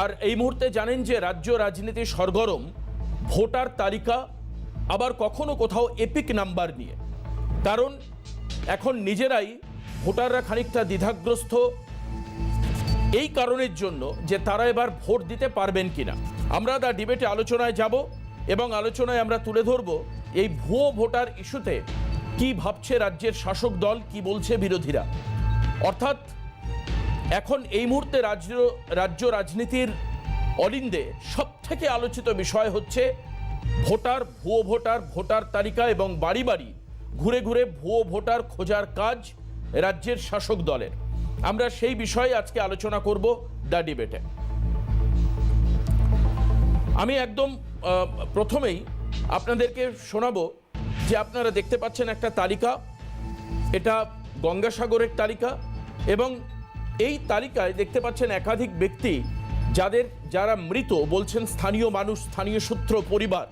আর এই মুহূর্তে জানেন যে রাজ্য রাজনীতি সরগরম ভোটার তালিকা, আবার কখনো কোথাও এপিক নাম্বার নিয়ে। কারণ এখন নিজেরাই ভোটাররা খানিকটা দ্বিধাগ্রস্ত এই কারণের জন্য যে তারা এবার ভোট দিতে পারবেন কিনা। আমরা দ্য ডিবেটে আলোচনায় যাব এবং আলোচনায় আমরা তুলে ধরব এই ভুয়ো ভোটার ইস্যুতে কি ভাবছে রাজ্যের শাসক দল, কি বলছে বিরোধীরা। অর্থাৎ এখন এই মুহূর্তে রাজ্য রাজনীতির অলিন্দে সব থেকে আলোচিত বিষয় হচ্ছে ভোটার, ভুয়ো ভোটার, ভোটার তালিকা এবং বাড়ি বাড়ি ঘুরে ঘুরে ভুয়ো ভোটার খোঁজার কাজ রাজ্যের শাসক দলের। আমরা সেই বিষয়ে আজকে আলোচনা করব দ্য ডিবেটে। আমি একদম প্রথমেই আপনাদেরকে শোনাবো যে আপনারা দেখতে পাচ্ছেন একটা তালিকা, এটা গঙ্গাসাগরের তালিকা এবং এই তালিকায় দেখতে পাচ্ছেন একাধিক ব্যক্তি যারা মৃত বলছেন স্থানীয় মানুষ, স্থানীয় সূত্র, পরিবার,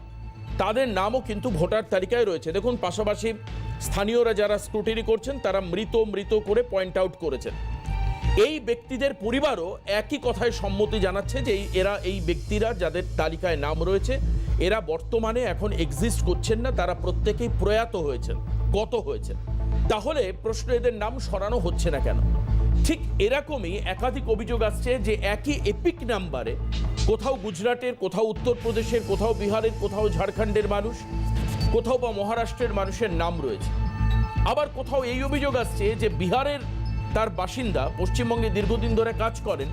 তাদের নামও কিন্তু ভোটার তালিকায় রয়েছে। দেখুন পাশাপাশি স্থানীয়রা যারা স্ক্রুটিনি করছেন তারা মৃত করে পয়েন্ট আউট করেছেন। এই ব্যক্তিদের পরিবারও একই কথায় সম্মতি জানাচ্ছে যে এই ব্যক্তিরা যাদের তালিকায় নাম রয়েছে এরা বর্তমানে এখন এক্সিস্ট করছেন না, তারা প্রত্যেকেই প্রয়াত হয়েছেন, গত হয়েছেন। তাহলে প্রশ্ন, এদের নাম সরানো হচ্ছে না কেন? ঠিক এরকমই একাধিক অভিযোগ আসছে যে একই এপিক নাম্বারে কোথাও গুজরাটের, কোথাও উত্তরপ্রদেশের, কোথাও বিহারের, কোথাও ঝাড়খণ্ডের মানুষ, কোথাও বা মহারাষ্ট্রের মানুষের নাম রয়েছে। আবার কোথাও এই অভিযোগ আসছে যে বিহারের তার বাসিন্দা পশ্চিমবঙ্গে দীর্ঘদিন ধরে কাজ করেন,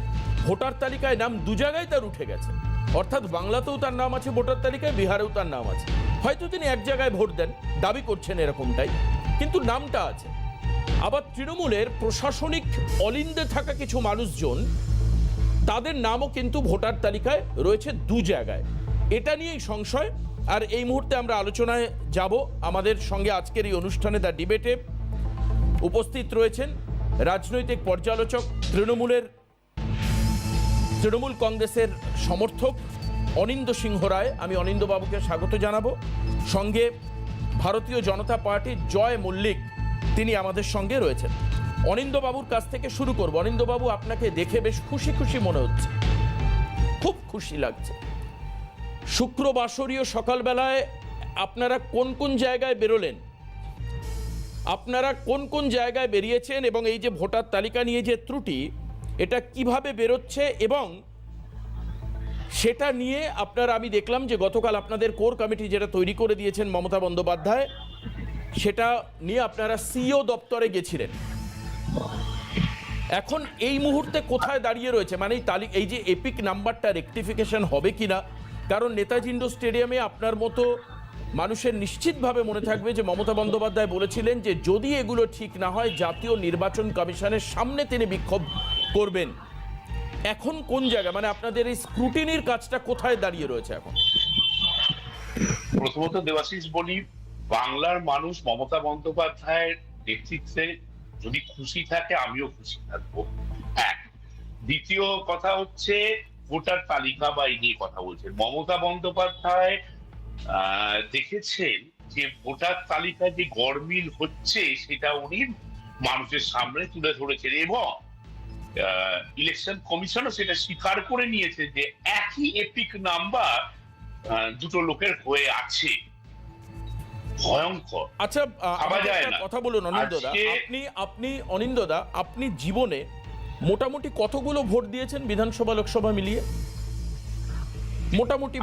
ভোটার তালিকায় নাম দু জায়গায় তার উঠে গেছে। অর্থাৎ বাংলাতেও তার নাম আছে ভোটার তালিকায়, বিহারেও তার নাম আছে। হয়তো তিনি এক জায়গায় ভোট দেন, দাবি করছেন এরকমটাই, কিন্তু নামটা আছে। আবার তৃণমূলের প্রশাসনিক অলিন্দে থাকা কিছু মানুষজন, তাদের নামও কিন্তু ভোটার তালিকায় রয়েছে দু জায়গায়। এটা নিয়েই সংশয়। আর এই মুহূর্তে আমরা আলোচনায় যাব। আমাদের সঙ্গে আজকের এই অনুষ্ঠানে দ্য ডিবেটে উপস্থিত রয়েছেন রাজনৈতিক পর্যালোচক, তৃণমূল কংগ্রেসের সমর্থক অনিন্দ সিংহ রায়। আমি অনিন্দবাবুকে স্বাগত জানাবো। সঙ্গে ভারতীয় জনতা পার্টির জয় মল্লিক, তিনি আমাদের সঙ্গে রয়েছেন। অনিন্দবাবুর কাছ থেকে শুরু করব। অনিন্দবাবু, আপনাকে দেখে বেশ খুশি খুশি মনে হচ্ছে, খুব খুশি লাগছে। শুক্রবাসরীয় সকালবেলায় আপনারা কোন কোন জায়গায় বেরোলেন, আপনারা কোন কোন জায়গায় বেরিয়েছেন এবং এই যে ভোটার তালিকা নিয়ে যে ত্রুটি, এটা কিভাবে বেরোচ্ছে এবং সেটা নিয়ে আপনারা, আমি দেখলাম যে গতকাল আপনাদের কোর কমিটি যেটা তৈরি করে দিয়েছেন মমতা বন্দ্যোপাধ্যায়, সেটা নিয়ে আপনারা সিইও দপ্তরে গেছিলেন। এখন এই মুহূর্তে কোথায় দাঁড়িয়ে রয়েছে, মানে এই যে এপিক নাম্বারটা রেকটিফিকেশন হবে কিনা? কারণ নেতাজি ইন্ডোর স্টেডিয়ামে আপনার মতো মানুষের নিশ্চিতভাবে মনে থাকবে যে মমতা বন্দ্যোপাধ্যায় বলেছিলেন যে যদি এগুলো ঠিক না হয় জাতীয় নির্বাচন কমিশনের সামনে তিনি বিক্ষোভ করবেন। এখন কোন জায়গা, মানে আপনাদের এই স্ক্রুটিনির কাজটা কোথায় দাঁড়িয়ে রয়েছে এখন? প্রথমত দেবাশিস বলি, বাংলার মানুষ মমতা বন্দ্যোপাধ্যায়ের নেতৃত্বে যদি খুশি থাকে আমিও খুশি থাকবো, এক। দ্বিতীয় কথা হচ্ছে ভোটার তালিকা বা এই নিয়ে কথা বলছেন মমতা বন্দ্যোপাধ্যায়। দেখেছেন যে ভোটার তালিকায় যে গরমিল হচ্ছে সেটা উনি মানুষের সামনে তুলে ধরেছেন এবং ইলেকশন কমিশনও সেটা স্বীকার করে নিয়েছে যে একই এপিক নাম্বার দুটো লোকের হয়ে আছে। ভয়ঙ্কর। আচ্ছা, কথা বলুন অনিন্দদা, আপনি অনিন্দদা, আপনি জীবনে মোটামুটি কতগুলো ভোট দিয়েছেন বিধানসভা লোকসভা মিলিয়ে? মোটামুটি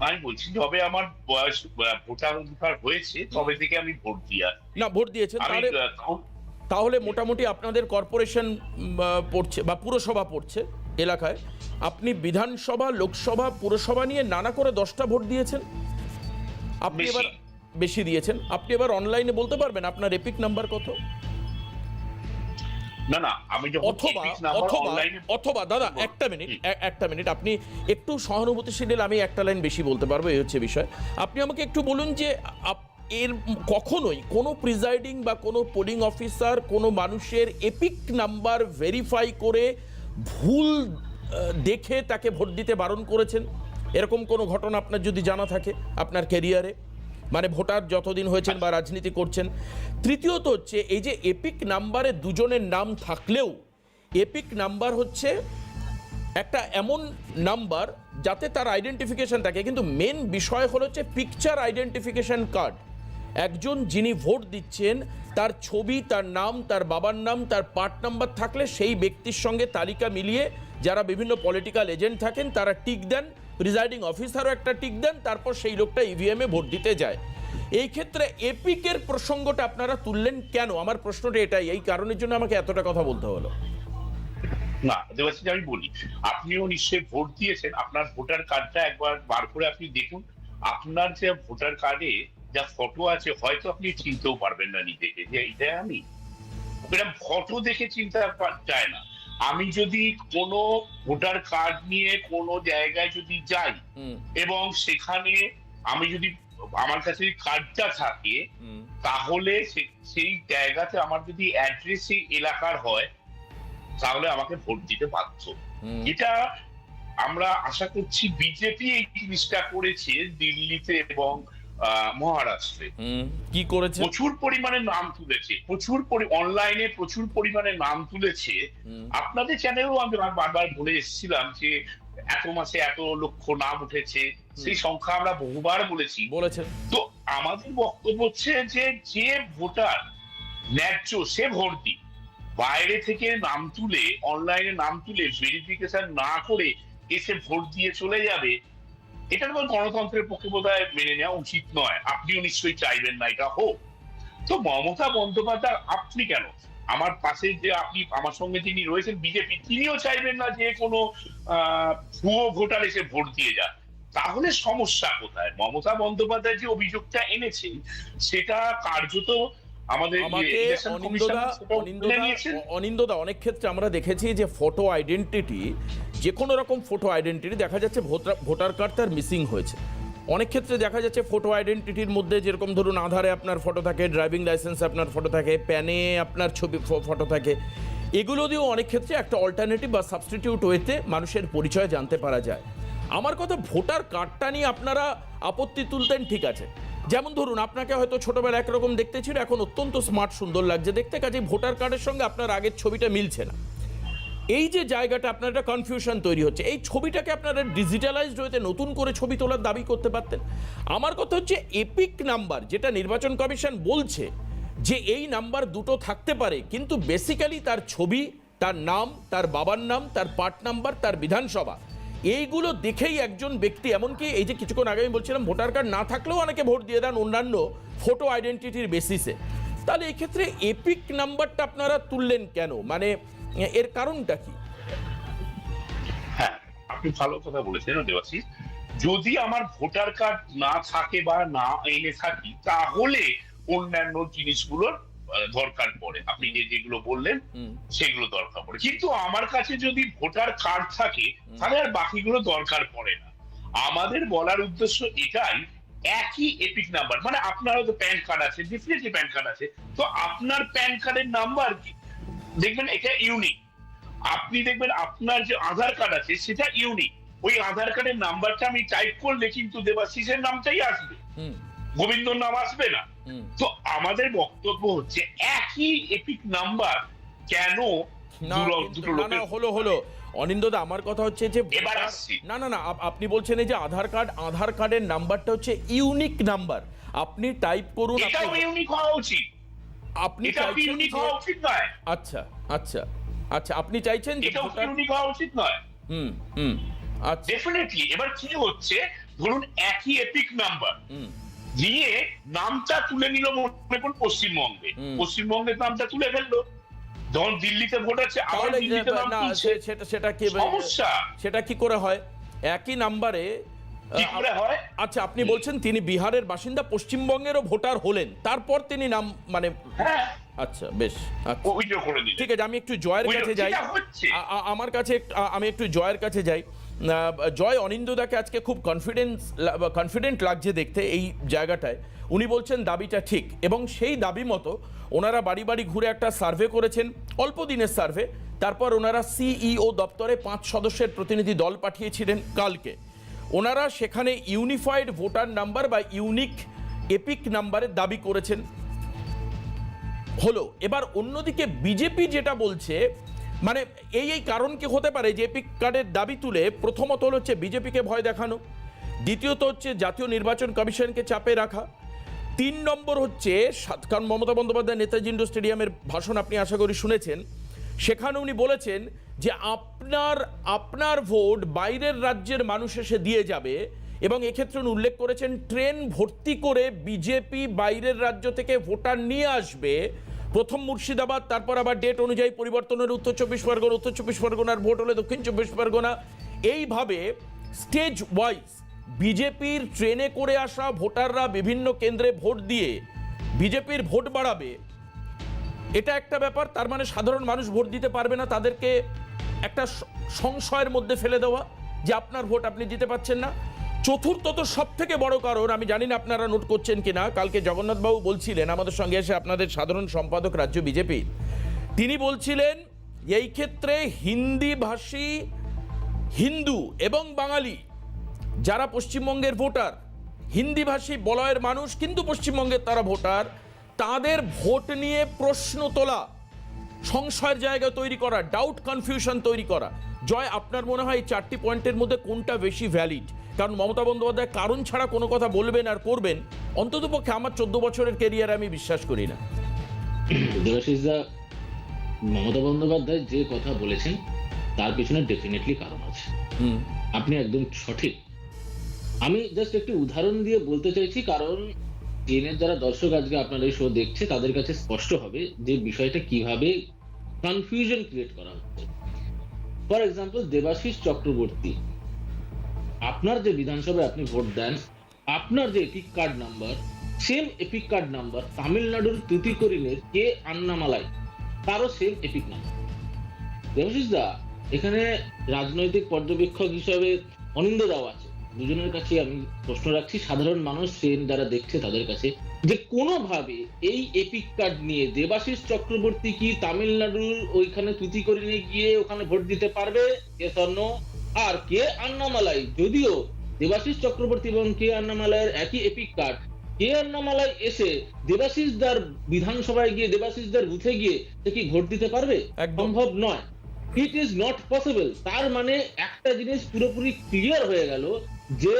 আমি বলছি যবে আমার বয়স ভোটার অধিকার হয়েছে তবে থেকে আমি ভোট দিয়েছেন। তাহলে মোটামুটি আপনাদের কর্পোরেশন পড়ছে বা পুরসভা পড়ছে এলাকায়, আপনি বিধানসভা, লোকসভা, পুরসভা নিয়ে নানা করে 10টা ভোট দিয়েছেন। আপনি এবার বেশি দিয়েছেন। আপনি এবার অনলাইনে বলতে পারবেন আপনার এপিক নাম্বার কত? না, আমি অথবা দাদা একটা মিনিট, আপনি একটু সহানুভূতিশীল, আমি একটা লাইন বেশি বলতে পারবো, এই হচ্ছে বিষয়। আপনি আমাকে একটু বলুন যে এর কখনোই কোনো প্রিজাইডিং বা কোনো পোলিং অফিসার কোনো মানুষের এপিক নাম্বার ভেরিফাই করে ভুল দেখে তাকে ভোট দিতে বারণ করেছেন? এরকম কোনো ঘটনা আপনার যদি জানা থাকে আপনার ক্যারিয়ারে, মানে ভোটার যতদিন হয়েছেন বা রাজনীতি করছেন। তৃতীয়ত হচ্ছে এই যে এপিক নাম্বারে দুজনের নাম থাকলেও এপিক নাম্বার হচ্ছে একটা এমন নাম্বার যাতে তার আইডেন্টিফিকেশন থাকে, কিন্তু মেন বিষয় হলো হচ্ছে পিকচার আইডেন্টিফিকেশন কার্ড। একজন যিনি ভোট দিচ্ছেন তার ছবি, তার নাম, তার বাবার নাম, তার পার্ট নাম্বার থাকলে সেই ব্যক্তির সঙ্গে তালিকা মিলিয়ে যারা বিভিন্ন পলিটিক্যাল এজেন্ট থাকেন তারা টিক দেন, প্রিজাইডিং অফিসারও একটা টিক দেন, তারপর সেই লোকটা ইভিএমে ভোট দিতে যায়। এই ক্ষেত্রে এপিকের প্রসঙ্গটা আপনারা তুললেন কেন? আমার প্রশ্নটা এটাই, এই কারণের জন্য আমাকে এতটা কথা বলতে হলো। না দেবাশিস, আমি বলি, আপনিও নিশ্চয়ই ভোট দিয়েছেন, আপনার ভোটার কার্ডটা একবার বার করে আপনি দেখুন। আপনার যে ভোটার কার্ডে যা ফটো আছে হয়তো আপনি চিনতেও পারবেন না নিজেকে যে এটা আমি। এরকম ফটো দেখে চিনতে যায় না। আমি যদি কোনো ভোটার কার্ড নিয়ে কোনো জায়গায় যদি যাই এবং সেখানে আমি যদি আমার কাছে কার্ডটা থাকে, তাহলে সেই জায়গাতে আমার যদি অ্যাড্রেস সেই এলাকার হয় তাহলে আমাকে ভোট দিতে বাধ্য। এটা আমরা আশা করছি বিজেপি এই জিনিসটা করেছে দিল্লিতে এবং মহারাষ্ট্রে। কি করেছে? প্রচুর পরিমাণে নাম তুলেছে, অনলাইনে প্রচুর পরিমাণে নাম তুলেছে। আপনাদের চ্যানেলেও আমি বারবার বলে এসেছিলাম যে এত মাসে এত লক্ষ নাম উঠেছে, সেই সংখ্যা আমরা বহুবার বলেছেন। তো আমাদের বক্তব্য হচ্ছে যে ভোটার ন্যায্য সে ভোট দিক, বাইরে থেকে নাম তুলে, অনলাইনে নাম তুলে ভেরিফিকেশন না করে এসে ভোট দিয়ে চলে যাবে, এটা তোমার গণতন্ত্রের পক্ষে বোধহয় মেনে নেওয়া উচিত নয়। আপনিও নিশ্চয়ই চাইবেন না এটা হোক। তো মমতা বন্দ্যোপাধ্যায়, আপনি কেন, আমার পাশে যে আপনি আমার সঙ্গে যিনি রয়েছেন বিজেপি, তিনিও চাইবেন না যে কোনো ভুয়ো ভোটার এসে ভোট দিয়ে যান। তাহলে সমস্যা কোথায়? মমতা বন্দ্যোপাধ্যায় যে অভিযোগটা এনেছেন সেটা কার্যত আমাদের অনিন্দদা অনেক ক্ষেত্রে আমরা দেখেছি যে ফটো আইডেন্টিটি, যে কোনো রকম ফটো আইডেন্টিটি দেখা যাচ্ছে ভোটার কার্ড তার মিসিং হয়েছে। অনেক ক্ষেত্রে দেখা যাচ্ছে ফটো আইডেন্টিটির মধ্যে যেরকম ধরুন আধারে আপনার ফটো থাকে, ড্রাইভিং লাইসেন্সে আপনার ফটো থাকে, প্যানে আপনার ছবি ফটো থাকে, এগুলো দিয়েও অনেক ক্ষেত্রে একটা অল্টারনেটিভ বা সাবস্টিটিউট ওয়েতে মানুষের পরিচয় জানতে পারা যায়। আমার কথা, ভোটার কার্ডটা নিয়ে আপনারা আপত্তি তুলতেন, ঠিক আছে, যেমন ধরুন আপনাকে হয়তো ছোটবেলা একরকম দেখতে ছিল, এখন অত্যন্ত স্মার্ট সুন্দর লাগছে দেখতে, কাজে ভোটার কার্ডের সঙ্গে আপনার আগের ছবিটা মিলছে না। এই যে জায়গাটা আপনার একটা কনফিউশন তৈরি হচ্ছে, এই ছবিটাকে আপনারা ডিজিটালাইজড হতে নতুন করে ছবি তোলার দাবি করতে পারতেন। আমার কথা হচ্ছে এপিক নাম্বার, যেটা নির্বাচন কমিশন বলছে যে এই নাম্বার দুটো থাকতে পারে, কিন্তু বেসিক্যালি তার ছবি, তার নাম, তার বাবার নাম, তার পার্ট নাম্বার, তার বিধানসভা, এইগুলো দেখেই একজন ব্যক্তি, এমনকি এই যে কিছুক্ষণ আগে আমি বলছিলাম ভোটার কার্ড না থাকলেও অনেকে ভোট দিয়ে দেন অন্যান্য ফটো আইডেন্টিটির বেসিসে, তাহলে এই ক্ষেত্রে এপিক নাম্বারটা আপনারা তুললেন কেন? মানে এর কারণটা কি? হ্যাঁ, আপনি ভালো কথা বলেছেন দেবাশিস। যদি আমার ভোটার কার্ড না থাকে বা না এনে থাকি, তাহলে অন্যান্য জিনিসগুলোর দরকার পড়ে। আপনি যেগুলো বললেন সেগুলো দরকার পড়ে, কিন্তু আমার কাছে যদি ভোটার কার্ড থাকে তাহলে আর বাকিগুলো দরকার পড়ে না। আমাদের বলার উদ্দেশ্য এটাই, একই এপিক নাম্বার, মানে আপনারও তো প্যান কার্ড আছে, ডেফিনেটলি প্যান কার্ড আছে, তো আপনার প্যান কার্ডের নাম্বার কি দেখবেন এটা ইউনিক। আপনি দেখবেন আপনার যে আধার কার্ড আছে সেটা ইউনিক, ওই আধার কার্ডের নাম্বারটা আমি টাইপ করলে কিন্তু দেবাশিসের নামটাই আসবে, গোবিন্দর নাম আসবে না। তো আমাদের বক্তব্য হচ্ছে একই এপিক নাম্বার কেন দুটো লোকের হলো অনিন্দদা, আমার কথা হচ্ছে যে না না না, আপনি বলছেন এই যে আধার কার্ডের নাম্বারটা হচ্ছে ইউনিক নাম্বার, আপনি টাইপ করুন, এটাও ইউনিক হওয়া উচিত, আপনি ইউনিক হওয়া উচিত নয়। আচ্ছা আচ্ছা আচ্ছা, আপনি চাইছেন যে এটাও ইউনিক হওয়া উচিত নয়। আচ্ছা, ডেফিনেটলি। এবার কি হচ্ছে, ধরুন একই এপিক নাম্বার দিয়ে নামটা তুলে নিল মনে করুন পশ্চিমবঙ্গের নামটা তুলে ফেললো, যখন দিল্লিতে ভোট আছে আবার দিল্লিতে নাম তুলছে, সেটা কি সমস্যা? সেটা কি করে হয় একই নাম্বারে? কি করে হয়? আচ্ছা, আপনি বলছেন তিনি বিহারের বাসিন্দা, পশ্চিমবঙ্গেরও ভোটার হলেন, তারপর তিনি নাম মানে আচ্ছা বেশ, ঠিক আছে, আমি একটু জয়ের কাছে যাই। আমি একটু জয়ের কাছে যাই। জয়, অনিন্দদাকে আজকে খুব কনফিডেন্ট লাগছে দেখতে এই জায়গাটায়। উনি বলছেন দাবিটা ঠিক, এবং সেই দাবি মতো ওনারা বাড়ি বাড়ি ঘুরে একটা সার্ভে করেছেন, অল্প দিনের সার্ভে। তারপর ওনারা সিইও দপ্তরে 5 সদস্যের প্রতিনিধি দল পাঠিয়েছিলেন কালকে। ওনারা সেখানে ইউনিফাইড ভোটার নাম্বার বা ইউনিক এপিক নাম্বারের দাবি করেছেন। হলো, এবার অন্যদিকে বিজেপি যেটা বলছে মানে এই কারণ কি হতে পারে যে এপিক কার্ডের দাবি তুলে প্রথমত হচ্ছে বিজেপিকে ভয় দেখানো, দ্বিতীয়ত হচ্ছে জাতীয় নির্বাচন কমিশনকে চাপে রাখা, 3 নম্বর হচ্ছে কারণ মমতা বন্দ্যোপাধ্যায় নেতাজি ইন্ডোর স্টেডিয়ামের ভাষণ আপনি আশা করি শুনেছেন, সেখানে উনি বলেছেন যে আপনার ভোট বাইরের রাজ্যের মানুষ এসে দিয়ে যাবে, এবং এক্ষেত্রে উনি উল্লেখ করেছেন ট্রেন ভর্তি করে বিজেপি বাইরের রাজ্য থেকে ভোটার নিয়ে আসবে, প্রথম মুর্শিদাবাদ, তারপর আবার ডেট অনুযায়ী পরিবর্তনের উত্তর 24 পরগনার ভোট হলে দক্ষিণ 24 পরগনা, এইভাবে স্টেজ ওয়াইজ বিজেপির ট্রেনে করে আসা ভোটাররা বিভিন্ন কেন্দ্রে ভোট দিয়ে বিজেপির ভোট বাড়াবে। এটা একটা ব্যাপার, তার মানে সাধারণ মানুষ ভোট দিতে পারবে না, তাদেরকে একটা সংশয়ের মধ্যে ফেলে দেওয়া যে আপনার ভোট আপনি দিতে পাচ্ছেন না। চতুর্থত সব থেকে বড় কারণ, আমি জানি না আপনারা নোট করছেন কিনা, কালকে জগন্নাথবাবু বলছিলেন আমাদের সঙ্গে এসে, আপনাদের সাধারণ সম্পাদক রাজ্য বিজেপি, তিনি বলছিলেন এই ক্ষেত্রে হিন্দিভাষী হিন্দু এবং বাঙালি যারা পশ্চিমবঙ্গের ভোটার, হিন্দিভাষী বলয়ের মানুষ কিন্তু পশ্চিমবঙ্গের তারা ভোটার, তাদের ভোট নিয়ে প্রশ্ন তোলা, সংশয়ের জায়গা তৈরি করা, ডাউট কনফিউশন তৈরি করা। জয়, আপনার মনে হয় এই 4টি পয়েন্টের মধ্যে কোনটা বেশি ভ্যালিড? কারণ মমতা বন্দ্যোপাধ্যায় কারণ ছাড়া কোনো কথা বলবেন আর করবেন, অন্ততপক্ষে আমার 14 বছরের ক্যারিয়ারে আমি বিশ্বাস করি না। দেবাশিসদা, মমতা বন্দ্যোপাধ্যায় যে কথা বলেছেন তার পিছনে ডেফিনেটলি কারণ আছে, আপনি একদম সঠিক। আমি জাস্ট একটি উদাহরণ দিয়ে বলতে চাইছি, কারণ টিএনএর যারা দর্শক আজকে আপনার এই শো দেখছে তাদের কাছে স্পষ্ট হবে যে বিষয়টা কিভাবে কনফিউশন ক্রিয়েট করা হচ্ছে। ফর এক্সাম্পল, দেবাশিস চক্রবর্তী, আপনার যে বিধানসভায় আপনি ভোট দেন, আপনার যে epic card number, same epic card number তামিলনাড়ুর তুতিকোরিনের কে আন্নামালাই, তারও সেম এপিক নাম্বার। দেবাশিস দা, এখানে রাজনৈতিক পর্যবেক্ষক হিসাবে অনিন্দ দাও আছে, দুজনের কাছে আমি প্রশ্ন রাখছি, সাধারণ মানুষ ট্রেন যারা দেখছে তাদের কাছে, যে কোনোভাবে এই এপিক কার্ড নিয়ে দেবাশিস চক্রবর্তী কি তামিলনাড়ুর ওইখানে তুতিকোরিনে গিয়ে ওখানে ভোট দিতে পারবে? Yes or no? আর কে আন্নামালাই, যদিও দেবাশিস চক্রবর্তী এবং কে আন্নামালাইয়ের একই এপিক কার্ড, কে আন্নামালাই এসে দেবাশিসদার বিধানসভায় গিয়ে দেবাশিসদার বুথে গিয়ে সে কি ভোট দিতে পারবে? সম্ভব নয়, ইট ইজ নট পসিবল। তার মানে একটা জিনিস পুরোপুরি ক্লিয়ার হয়ে গেল যে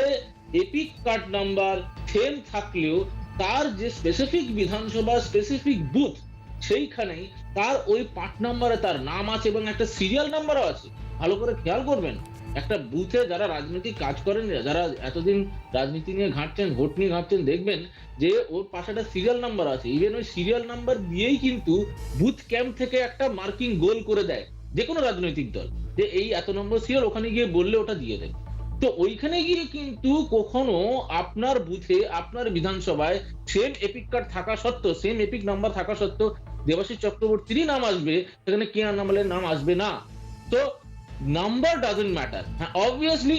এপিক কার্ড নাম্বার সেম থাকলেও তার যে স্পেসিফিক বিধানসভা স্পেসিফিক বুথ, সেইখানেই তার ওই পার্ট নাম্বারে তার নাম আছে এবং একটা সিরিয়াল নাম্বারও আছে। ভালো করে খেয়াল করবেন, একটা বুথে যারা রাজনৈতিক কাজ করেন, যারা এতদিন রাজনীতি নিয়ে ঘাঁটছেন, ভোট নিয়ে ঘাঁটছেন, দেখবেন যে ওর পাশে একটা সিরিয়াল নাম্বার আছে। ইভেন ওই সিরিয়াল নাম্বার দিয়েই কিন্তু বুথ ক্যাম্প থেকে একটা মার্কিং গোল করে দেয় যে কোনো রাজনৈতিক দল, যে এই এত নম্বর সিরিয়াল, ওখানে গিয়ে বললে ওটা দিয়ে দেয়। তো ওইখানে গিয়ে কিন্তু কখনো আপনার বুথে আপনার বিধানসভায় সেম এপিক কার্ড থাকা সত্ত্বেও, সেম এপিক নাম্বার থাকা সত্ত্বেও দেবাশিস চক্রবর্তীরই নাম আসবে, সেখানে কে আন্নামালাইয়ের নাম আসবে না। তো নাম্বার ডাজন্ট ম্যাটার। হ্যাঁ, অবভিয়াসলি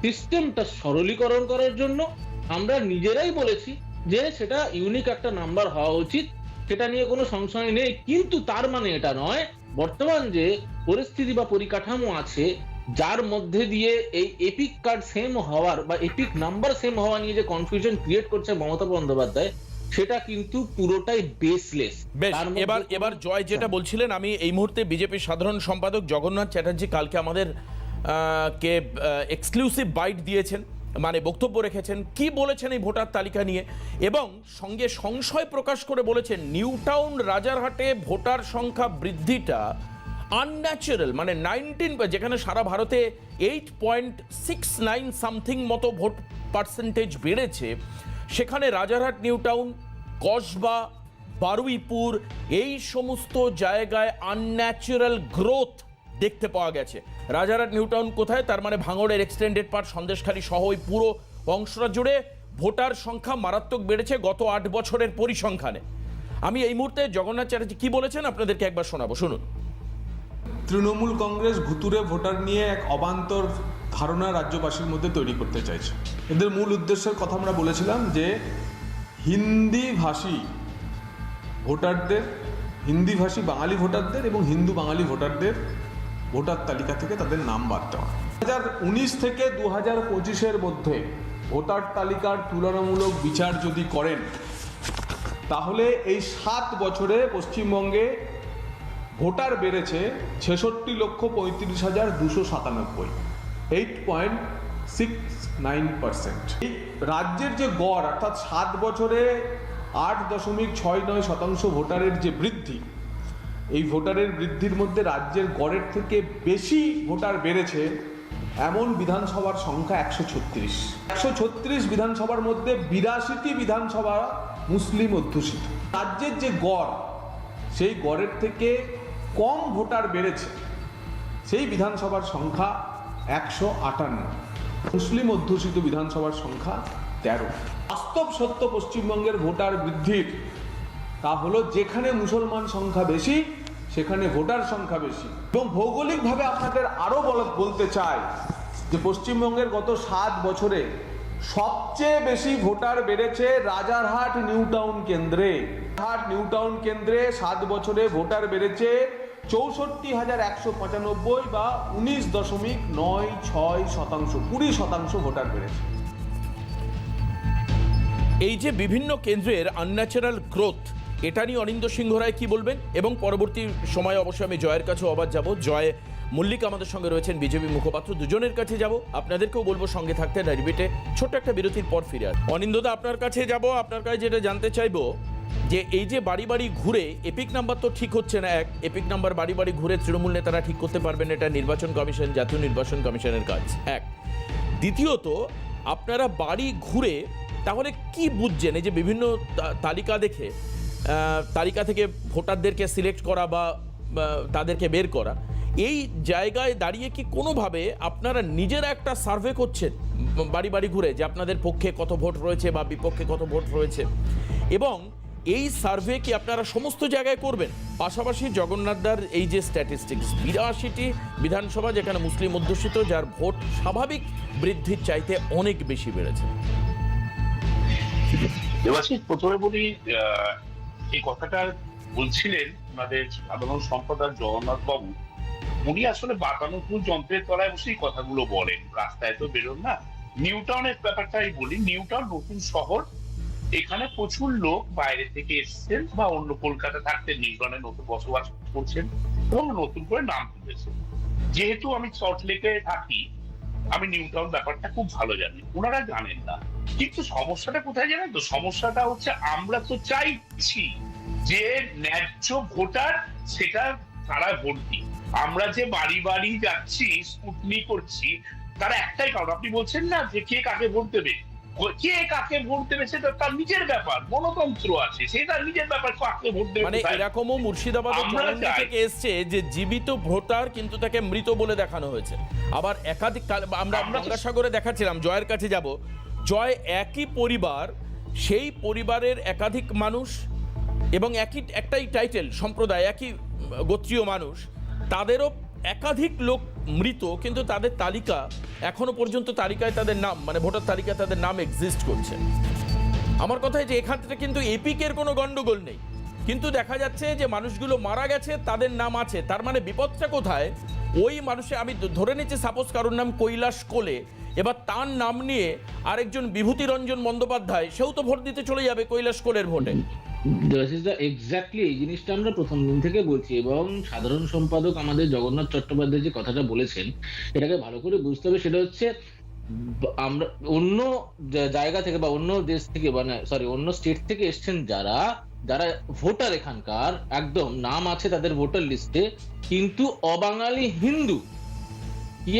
সিস্টেমটা সরলীকরণ করার জন্য আমরা নিজেরাই বলেছি যে সেটা ইউনিক একটা নাম্বার হওয়া উচিত, সেটা নিয়ে কোনো সংশয় নেই। কিন্তু তার মানে এটা নয় বর্তমান যে পরিস্থিতি বা পরিকাঠামো আছে, যার মধ্যে দিয়ে এই এপিক কার্ড সেম হওয়ার বা এপিক নাম্বার সেম হওয়া নিয়ে যে কনফিউশন ক্রিয়েট করছে মমতা বন্দ্যোপাধ্যায়, সেটা কিন্তু পুরোটাই বেসলেস। এবার জয় যেটা বলছিলেন, আমি এই মুহূর্তে বিজেপির সাধারণ সম্পাদক জগন্নাথ চ্যাটার্জি কালকে আমাদের কে এক্সক্লুসিভ বাইট দিয়েছেন, মানে বক্তব্য রেখেছেন, কি বলেছেন এই ভোটার তালিকা নিয়ে, এবং সঙ্গে সংশয় প্রকাশ করে বলেছেন নিউ টাউন রাজারহাটে ভোটার সংখ্যা বৃদ্ধিটা আনন্যাচারাল, মানে 19, যেখানে সারা ভারতে 8.69 সামথিং মতো ভোট পার্সেন্টেজ বেড়েছে, সেখানে রাজারহাট, নিউ টাউন, কসবা, বারুইপুর এই সমস্ত জায়গায় আনন্যাচারাল গ্রোথ দেখতে পাওয়া গেছে। রাজারহাট, নিউ টাউন কোথায়? তার মানে ভাঙড়ের এক্সটেন্ডেড পার্ট, সন্দেশখালী সহ ওই পুরো অংশটা জুড়ে ভোটার সংখ্যা মারাত্মক বেড়েছে গত 8 বছরের পরিসংখ্যানে। আমি এই মুহূর্তে জগন্নাথ চ্যাটার্জি কি বলেছেন আপনাদেরকে একবার শোনাবো, শুনুন। তৃণমূল কংগ্রেস ভুতুরে ভোটার নিয়ে এক অবান্তর ধারণা রাজ্যবাসীর মধ্যে তৈরি করতে চাইছে। এদের মূল উদ্দেশ্যের কথা আমরা বলেছিলাম যে হিন্দিভাষী ভোটারদের, হিন্দিভাষী বাঙালি ভোটারদের এবং হিন্দু বাঙালি ভোটারদের ভোটার তালিকা থেকে তাদের নাম বাদ দেওয়া। 2019 থেকে 2025-এর মধ্যে ভোটার তালিকার তুলনামূলক বিচার যদি করেন, তাহলে এই 7 বছরে পশ্চিমবঙ্গে ভোটার বেড়েছে 66,35,297, 8.69%। এই রাজ্যের যে গড় অর্থাৎ 7 বছরে 8.69% ভোটারের যে বৃদ্ধি, এই ভোটারের বৃদ্ধির মধ্যে রাজ্যের গড়ের থেকে বেশি ভোটার বেড়েছে এমন বিধানসভার সংখ্যা 136। 136 বিধানসভার মধ্যে 82টি বিধানসভা মুসলিম অধ্যুষিত। রাজ্যের যে গড়, সেই গড়ের থেকে কম ভোটার বেড়েছে সেই বিধানসভার সংখ্যা 158, মুসলিম অধ্যুষিত বিধানসভার সংখ্যা 13। বাস্তব সত্য পশ্চিমবঙ্গের ভোটার বৃদ্ধির তা হলো যেখানে মুসলমান সংখ্যা বেশি সেখানে ভোটার সংখ্যা বেশি। এবং ভৌগোলিকভাবে আপনাদের আরো বলতে চাই যে পশ্চিমবঙ্গের গত 7 বছরে সবচেয়ে বেশি ভোটার বেড়েছে রাজারহাট নিউ টাউন কেন্দ্রে। নিউ টাউন কেন্দ্রে 7 বছরে ভোটার বেড়েছে 64,195 বা 19.96%, 20% ভোটার বেড়েছে। এই যে বিভিন্ন কেন্দ্রের আনন্যাচারাল গ্রোথ, এটা নিয়ে অনিন্দ্য সিংহ রায় কি বলবেন? এবং পরবর্তী সময়ে অবশ্যই আমি জয়ের কাছেও আবার যাব। জয় মল্লিক আমাদের সঙ্গে রয়েছেন, বিজেপি মুখপাত্র, দুজনের কাছে যাব। আপনাদেরকেও বলবো সঙ্গে থাকতে। ডায়াবেটে ছোট্ট একটা বিরতির পর ফিরে আসবো। অনিন্দ্যদা, আপনার কাছে যাব। আপনার কাছে যেটা জানতে চাইবো যে এই যে বাড়ি বাড়ি ঘুরে এপিক নাম্বার তো ঠিক হচ্ছে না, এপিক নাম্বার বাড়ি বাড়ি ঘুরে তৃণমূল নেতারা ঠিক করতে পারবেন, এটা নির্বাচন কমিশন, জাতীয় নির্বাচন কমিশনের কাজ। দ্বিতীয়ত, আপনারা বাড়ি ঘুরে তাহলে কি বুঝছেন এই যে বিভিন্ন তালিকা দেখে তালিকা থেকে ভোটারদেরকে সিলেক্ট করা বা তাদেরকে বের করা, এই জায়গায় দাঁড়িয়ে কি কোনোভাবে আপনারা নিজেরা একটা সার্ভে করছেন বাড়ি বাড়ি ঘুরে যে আপনাদের পক্ষে কত ভোট রয়েছে বা বিপক্ষে কত ভোট রয়েছে? এবং এই সার্ভে কি আপনারা সমস্ত জায়গায় করবেন? পাশাপাশি জগন্নাথদার এই যে স্ট্যাটিস্টিক্স, 82টি বিধানসভা যেখানে মুসলিম অধ্যুষিত, যার ভোট স্বাভাবিক বৃদ্ধির চাইতে অনেক বেশি বেড়েছে। দেবাশিস, প্রথমে বলি, এই কথাটা বলছিলেন আমাদের সাধারণ সম্পাদক জগন্নাথ বাবু। উনি আসলে বাতানুকূল যন্ত্রের তলায় বসেই কথাগুলো বলেন, রাস্তায় তো বেরোন না। নিউ টাউনের ব্যাপারটাই বলি। নিউ টাউন নতুন শহর, এখানে প্রচুর লোক বাইরে থেকে এসেছেন বা অন্য কলকাতা থাকতে নিউ টাউনে নতুন বসবাস করছেন এবং নতুন করে নাম তুলেছেন। যেহেতু আমি সল্টলেকে থাকি, আমি নিউ টাউন ব্যাপারটা খুব ভালো জানি, ওনারা জানেন না। কিন্তু সমস্যাটা কোথায় জানেন তো? সমস্যাটা হচ্ছে আমরা তো চাইছি যে ন্যায্য ভোটার সেটা তারা ভোট দিই। আমরা যে বাড়ি বাড়ি যাচ্ছি, স্কুটনি করছি, তার একটাই কারণ, আপনি বলছেন না যে কে কাকে ভোট দেবে, কে কাকে ভোট দেবে সেটা তার নিজের ব্যাপার, গণতন্ত্র আছে, সেটা নিজের ব্যাপার, কাকে ভোট দেবে। মানে এরকমও মুর্শিদাবাদের জনগণ থেকে এসছে যে জীবিত ভোটার কিন্তু তাকে মৃত বলে দেখানো হয়েছে। আবার একাধিক, আমরা গঙ্গাসাগরে দেখাচ্ছিলাম, জয়ের কাছে যাব। জয়, একই পরিবার, সেই পরিবারের একাধিক মানুষ এবং একটাই টাইটেল সম্প্রদায়, একই গোত্রীয় মানুষ, তাদেরও একাধিক লোক মৃত, কিন্তু তাদের তালিকা এখনো পর্যন্ত তালিকায় তাদের নাম, মানে ভোটার তালিকায় তাদের নাম এক্সিস্ট করছে। আমার কথা যে এখান থেকে কিন্তু এপিকের কোনো গন্ডগোল নেই, কিন্তু দেখা যাচ্ছে যে মানুষগুলো মারা গেছে, তাদের নাম আছে। তার মানে বিপদটা কোথায়? ওই মানুষে, আমি ধরে নিচ্ছি সাপোজ কারোর নাম কৈলাস কোলে, এবার তার নাম নিয়ে আরেকজন বিভূতিরঞ্জন বন্দ্যোপাধ্যায়, সেও তো ভোট দিতে চলে যাবে কৈলাস কোলের ভোটে। এক্স্যাক্টলি এই জিনিসটা আমরা প্রথম দিন থেকে বলছি, এবং সাধারণ সম্পাদক আমাদের জগন্নাথ চট্টোপাধ্যায় যে কথাটা বলেছেন এটাকে ভালো করে বুঝতে হবে। সেটা হচ্ছে আমরা অন্য জায়গা থেকে বা অন্য দেশ থেকে, মানে অন্য স্টেট থেকে এসছেন যারা যারা ভোটার, এখানকার একদম নাম আছে তাদের ভোটার লিস্টে, কিন্তু অবাঙালি হিন্দু,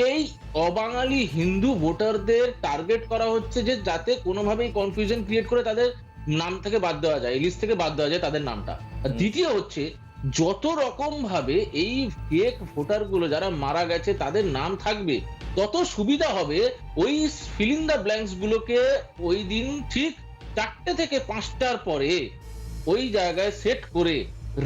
এই অবাঙালি হিন্দু ভোটারদের টার্গেট করা হচ্ছে যে যাতে কোনোভাবেই কনফিউশন ক্রিয়েট করে তাদের নাম থেকে বাদ দেওয়া যায়, এই লিস্ট থেকে বাদ দেওয়া যায় তাদের নামটা। আর দ্বিতীয় হচ্ছে, যত রকম ভাবে এই ফেক ভোটার গুলো যারা মারা গেছে তাদের নাম থাকবে, তত সুবিধা হবে ওই ফিল ইন দ্য ব্ল্যাঙ্কস গুলোকে ওই দিন ঠিক 4টে থেকে 5টার পরে ওই জায়গায় সেট করে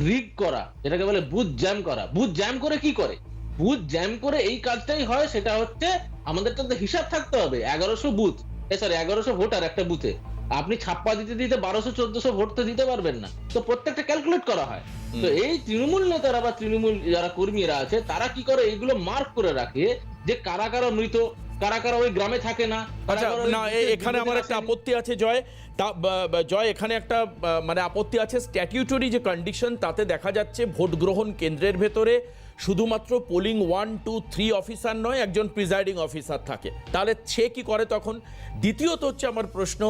রিগ করা, যেটাকে বলে বুথ জ্যাম করা। বুথ জ্যাম করে কি করে? বুথ জ্যাম করে এই কাজটাই হয়। সেটা হচ্ছে আমাদের তো হিসাব থাকতে হবে, 1100 বুথ, 1100 ভোটার একটা বুথে, আপনি ছাপ্পা দিতে দিতে 1200-1400 ভোট তো দিতে পারবেন না, তো প্রত্যেকটা ক্যালকুলেট করা হয়। তো এই তৃণমূল নেতারা বা তৃণমূল যারা কর্মীরা আছে তারা কি করে, এইগুলো মার্ক করে রাখে যে কারা কারা মৃত, কারা কারা ওই গ্রামে থাকে না, কারা আচ্ছা কারা ওই না বিশেষ এখানে আমার বিশেষ একটা আসেনি। আপত্তি আছে জয় জয় এখানে একটা মানে আপত্তি আছে স্ট্যাটিউটরি যে কন্ডিশন তাতে দেখা যাচ্ছে ভোট গ্রহণ কেন্দ্রের ভেতরে শুধুমাত্র পোলিং 1, 2, 3 অফিসার নয়, একজন প্রিজাইডিং অফিসার থাকে। তাহলে সে কি করে তখন? দ্বিতীয়ত হচ্ছে আমার প্রশ্ন,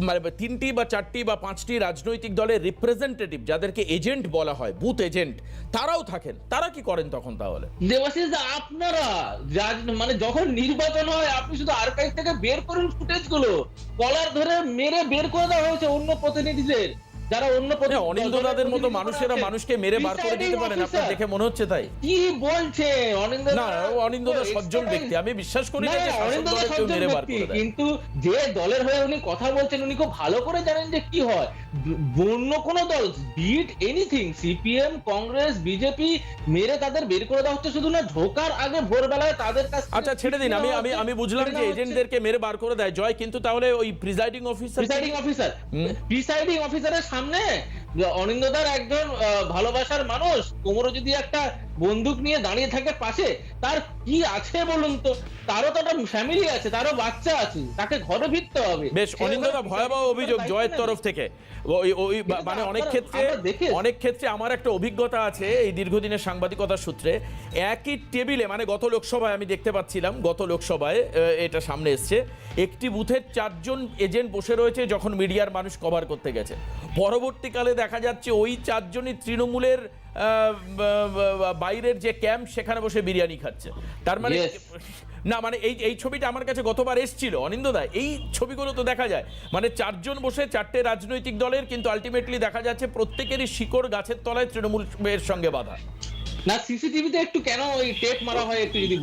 মানে 3টি বা 4টি বা 5টি রাজনৈতিক দলের রিপ্রেজেন্টেটিভ যাদেরকে এজেন্ট বলা হয়, বুথ এজেন্ট, তারাও থাকেন, তারা কি করেন তখন তাহলে? দেবাশিস দা, আপনারা মানে যখন নির্বাচন হয় আপনি শুধু আর্কাইভ থেকে বের করুন ফুটেজ গুলো, কলার ধরে মেরে বের করে দেওয়া হয়েছে অন্য প্রতিনিধিদের, যারা অন্য অনিন্দ্যদাদের মতো মানুষেরা মানুষকে মেরে বার করে দিতে পারেন, আপনার দেখে মনে হচ্ছে তাই? কি বলছে না অনিন্দ্যদা সজ্জন ব্যক্তি, আমি বিশ্বাস করি না যে শাসক দলের কেউ মেরে বার করে দেয়। কিন্তু যে দলের হয়ে উনি কথা বলছেন উনি খুব ভালো করে জানেন যে কি হয়। অন্য কোন দল, beat anything, CPM, Congress, BJP, মেরে তাদের বের করে দেওয়া হচ্ছে শুধু না, ঢোকার আগে ভোরবেলায় তাদের কাছে। আচ্ছা ছেড়ে দিন, আমি বুঝলাম যে এজেন্টদেরকে মেরে বার করে দেয় জয়, কিন্তু তাহলে ওই প্রিজাইডিং অফিসারের সামনে অনিন্দ্যদার একজন ভালোবাসার মানুষ কোমরে যদি একটা বন্দুক নিয়ে দাঁড়িয়ে থাকে পাশে, তার কি আছে বলুন তো? তারও তো একটা ফ্যামিলি আছে, তারও বাচ্চা আছে, তাকে ঘরে ফিরতে হবে। বেশ, অনিন্দ্যদা ভয়াবহ অভিযোগ জয়ের তরফ থেকে। ওই মানে অনেক ক্ষেত্রে আমার একটা অভিজ্ঞতা আছে এই দীর্ঘদিনের সাংবাদিকতার সূত্রে। একই টেবিলে, মানে গত লোকসভায় আমি দেখতে পাচ্ছিলাম, গত লোকসভায় এটা সামনে এসছে, একটি বুথের 4 জন এজেন্ট বসে রয়েছে যখন মিডিয়ার মানুষ কভার করতে গেছে। পরবর্তীকালে দেখা যাচ্ছে ওই 4 জনই তৃণমূলের বাইরের যে ক্যাম্প সেখানে বসে বিরিয়ানি খাচ্ছে। তার মানে না, মানে এই ছবিটা আমার কাছে গতবার এসেছিল অনিন্দ্যদা, এই ছবিগুলো তো দেখা যায়, মানে 4 জন বসে 4টে রাজনৈতিক দলের, কিন্তু আলটিমেটলি দেখা যাচ্ছে প্রত্যেকেরই শিকড় গাছের তলায় তৃণমূলের সঙ্গে বাঁধা। না সিসিটিভিতে একটু কেন ওই টেপ মারা হয় একটু যদি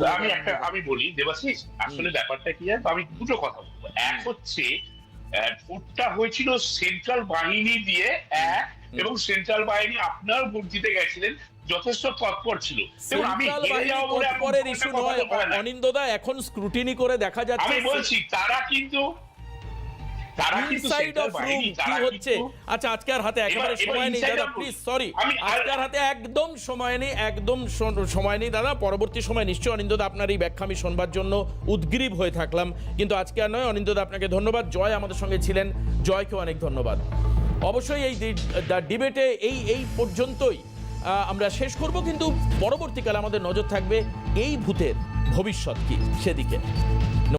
আমি বলি দেবাশিস, আসলে ব্যাপারটা কি হয়, আমি দুটো কথা বলবো। এক হচ্ছে ভোটটা হয়েছিল সেন্ট্রাল বাহিনী দিয়ে, এবং সেন্ট্রাল বাহিনী আপনার ভোট দিতে গেছিলেন যথেষ্ট তৎপর ছিল। অনিন্দ্যদা এখন স্ক্রুটিনি করে দেখা যাচ্ছে, আমি বলছি তারা কিন্তু আচ্ছা আজকে আর হাতে একেবারে সময় নেই দাদা, প্লিজ সরি, আজকে আর হাতে একদম সময় নেই, একদম সময় নেই দাদা। পরবর্তী সময় নিশ্চয়ই অনিন্দ্যদা আপনার এই ব্যাখ্যা আমি শোনবার জন্য উদ্গ্রীব হয়ে থাকলাম, কিন্তু আজকে আর নয়। অনিন্দ্যদা আপনাকে ধন্যবাদ, জয় আমাদের সঙ্গে ছিলেন, জয়কে অনেক ধন্যবাদ। অবশ্যই এই ডিবেটে এই পর্যন্তই আমরা শেষ করব, কিন্তু পরবর্তীকালে আমাদের নজর থাকবে এই ভূতের ভবিষ্যৎ কি সেদিকে।